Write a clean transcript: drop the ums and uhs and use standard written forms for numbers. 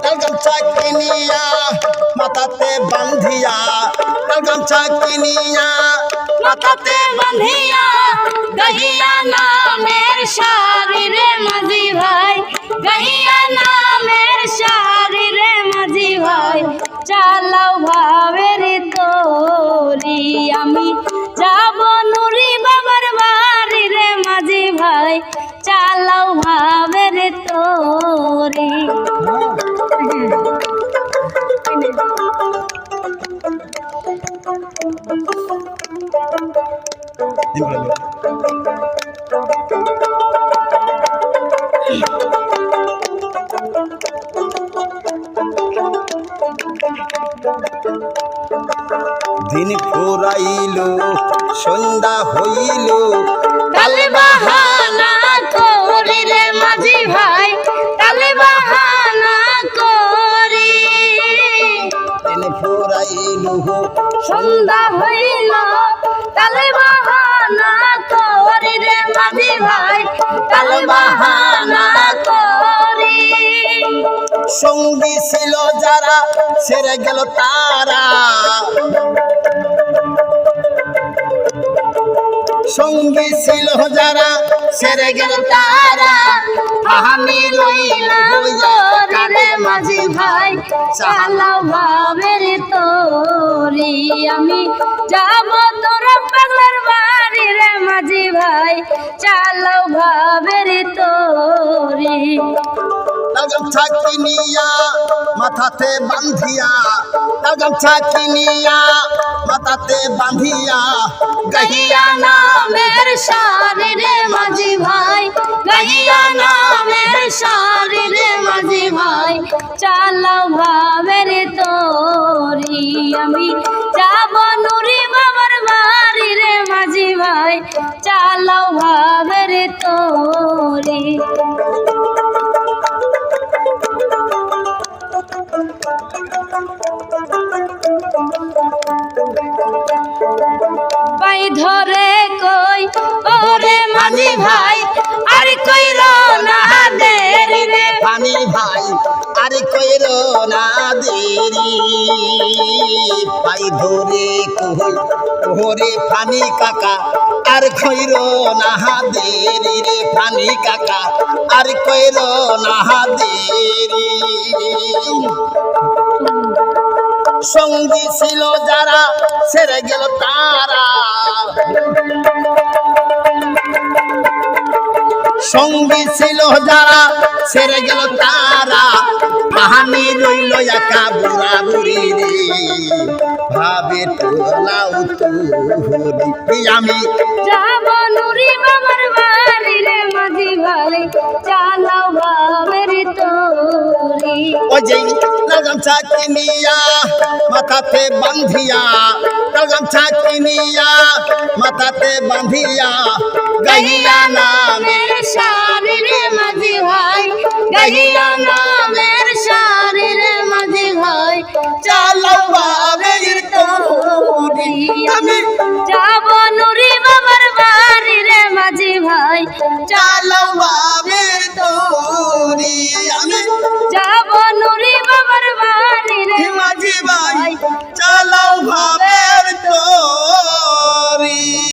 লাল গামছা কিনিয়া মাথাতে বান্ধিয়া, লাল গামছা কিনিয়া মাথাতে বাঁধিয়া গাহিয়া নামের সারি রে মাঝি ভাই, গাহিয়া নামের সারি রে মাঝি ভাই। চালাও ভাবের তোরি আমি যাব নুরি বাবার বাড়ি রে মাঝি ভাই, চালাও ভাবের তোরি। দিন ফুরাইল সন্ধ্যা হইল, তালে বাহানা করি রে মাঝি ভাই, তালে বাহানা করি। দিন ফুরাইল সন্ধ্যা হইল তালে বাহানা করি রে মাঝি ভাই, তালে বাহানা করি। সঙ্গী ছিল যারা সেরে গেল তারা, সঙ্গী ছিল যারা সেরে গেল তারা। আমি রইলাম রে মাঝি ভাই, চালাও ভাবের তোরি আমি যাব তোর পাগলার বাড়ি রে মাঝি ভাই, চালাও ভাবের তোরি। লাল গামছা কিনিয়া মাথাতে বান্ধিয়া, লাল গামছা কিনিয়া মাথাতে বান্ধিয়া, গাহিয়া নামের সারি রে মাঝি ভাই, গাহিয়া নামের সারি রে মাঝি ভাই। চালাও ভাবের তোরি আমি যাব নুরি বাবার বাড়ি রে মাঝি ভাই, চালাও ভাবের তোরি। পাই ধরে কই ওরে মাঝি ভাই, আর কইরো না দেরি রে পানি ভাই আর কইর না দেরি। পাই ধরে কই ওরে পানি কাকা আর কইর না দেরি রে, পানি কাকা আর কইর না দেরি। সঙ্গী ছিল যারা সেরে গেল তারা, সঙ্গী ছিল যারা সেরে গেল তারা। আমি রইল একা বুড়া বুড়ি রে, ভাবে তোলাও তুরি আমি যাব নুরি বাবার বাড়ি রে মাঝি ভাই, চালাও ভাবের তোরি। ওই যে লাল গামছা কিনিয়া মাথাতে বান্ধিয়া, লাল গামছা কিনিয়া মাথাতে বান্ধিয়া, গাহিয়া নামে